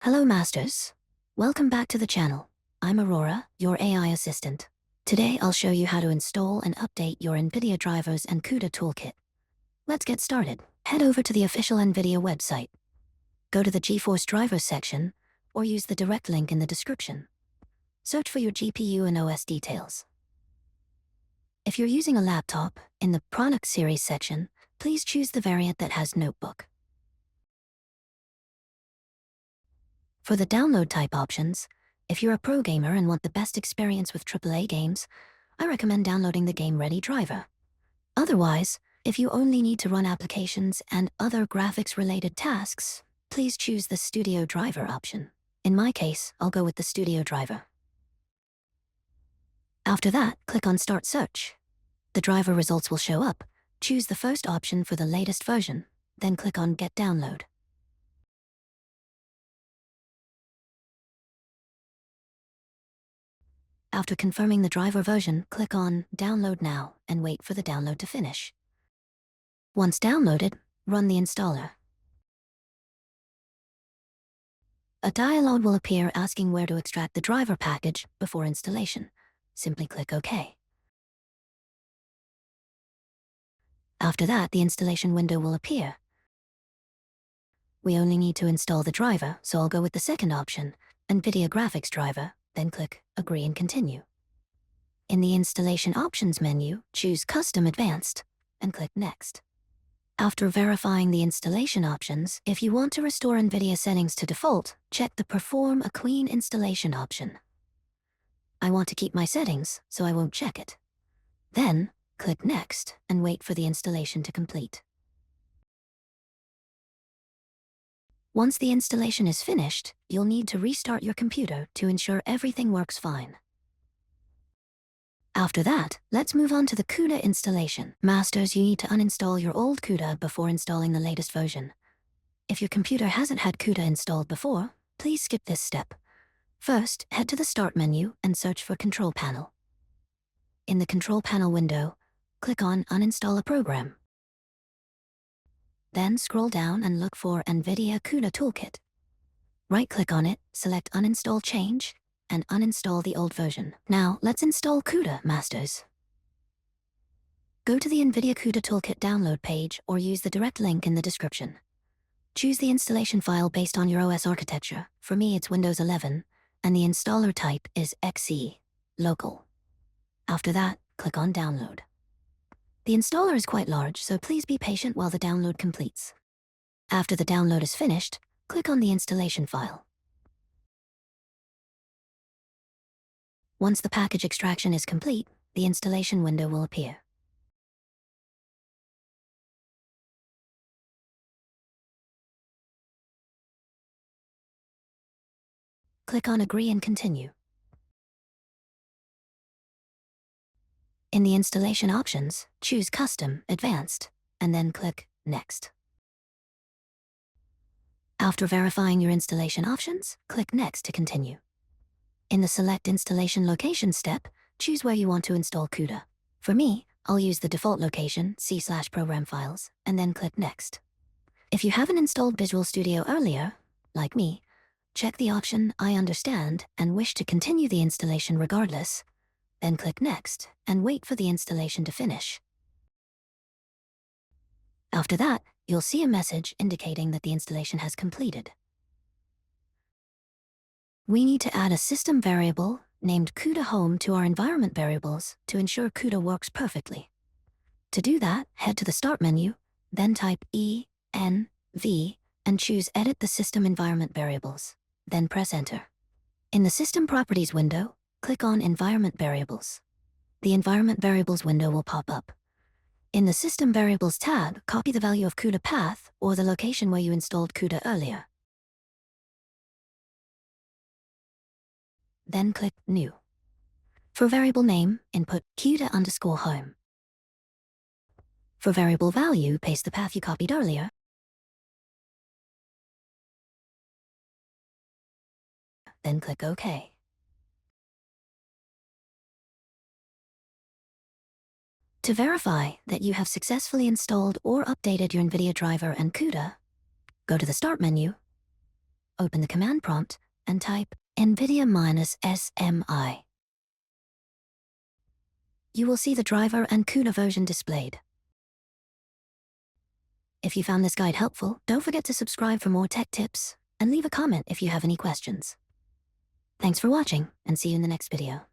Hello Masters. Welcome back to the channel. I'm Aurora, your AI assistant. Today I'll show you how to install and update your NVIDIA drivers and CUDA Toolkit. Let's get started. Head over to the official NVIDIA website. Go to the GeForce Drivers section, or use the direct link in the description. Search for your GPU and OS details. If you're using a laptop, in the Product Series section, please choose the variant that has Notebook. For the download type options, if you're a pro gamer and want the best experience with AAA games, I recommend downloading the Game Ready driver. Otherwise, if you only need to run applications and other graphics-related tasks, please choose the Studio driver option. In my case, I'll go with the Studio driver. After that, click on Start Search. The driver results will show up. Choose the first option for the latest version, then click on Get Download. After confirming the driver version, click on Download Now and wait for the download to finish. Once downloaded, run the installer. A dialog will appear asking where to extract the driver package before installation. Simply click OK. After that, the installation window will appear. We only need to install the driver, so I'll go with the second option, NVIDIA Graphics Driver, then click Agree and Continue. In the Installation Options menu, choose Custom Advanced, and click Next. After verifying the installation options, if you want to restore NVIDIA settings to default, check the Perform a Clean Installation option. I want to keep my settings, so I won't check it. Then, click Next and wait for the installation to complete. Once the installation is finished, you'll need to restart your computer to ensure everything works fine. After that, let's move on to the CUDA installation. Masters, you need to uninstall your old CUDA before installing the latest version. If your computer hasn't had CUDA installed before, please skip this step. First, head to the Start menu and search for Control Panel. In the Control Panel window, click on Uninstall a Program. Then scroll down and look for NVIDIA CUDA Toolkit. Right-click on it, select Uninstall Change, and uninstall the old version. Now, let's install CUDA, Masters. Go to the NVIDIA CUDA Toolkit download page or use the direct link in the description. Choose the installation file based on your OS architecture. For me, it's Windows 11, and the installer type is XE, local. After that, click on Download. The installer is quite large, so please be patient while the download completes. After the download is finished, click on the installation file. Once the package extraction is complete, the installation window will appear. Click on Agree and Continue. In the installation options, choose Custom, Advanced, and then click Next. After verifying your installation options, click Next to continue. In the Select Installation Location step, choose where you want to install CUDA. For me, I'll use the default location, C/Program Files, and then click Next. If you haven't installed Visual Studio earlier, like me, check the option I understand and wish to continue the installation regardless, then click Next and wait for the installation to finish. After that, you'll see a message indicating that the installation has completed. We need to add a system variable named CUDA Home to our environment variables to ensure CUDA works perfectly. To do that, head to the Start menu, then type ENV and choose Edit the System Environment Variables. Then press Enter. In the System Properties window, click on Environment Variables. The Environment Variables window will pop up. In the System Variables tab, copy the value of CUDA path or the location where you installed CUDA earlier. Then click New. For variable name, input CUDA_home. For variable value, paste the path you copied earlier. Then click OK. To verify that you have successfully installed or updated your NVIDIA driver and CUDA, go to the Start menu, Open the command prompt and type NVIDIA-SMI. You will see the driver and CUDA version displayed. If you found this guide helpful, don't forget to subscribe for more tech tips and leave a comment if you have any questions. Thanks for watching, and see you in the next video.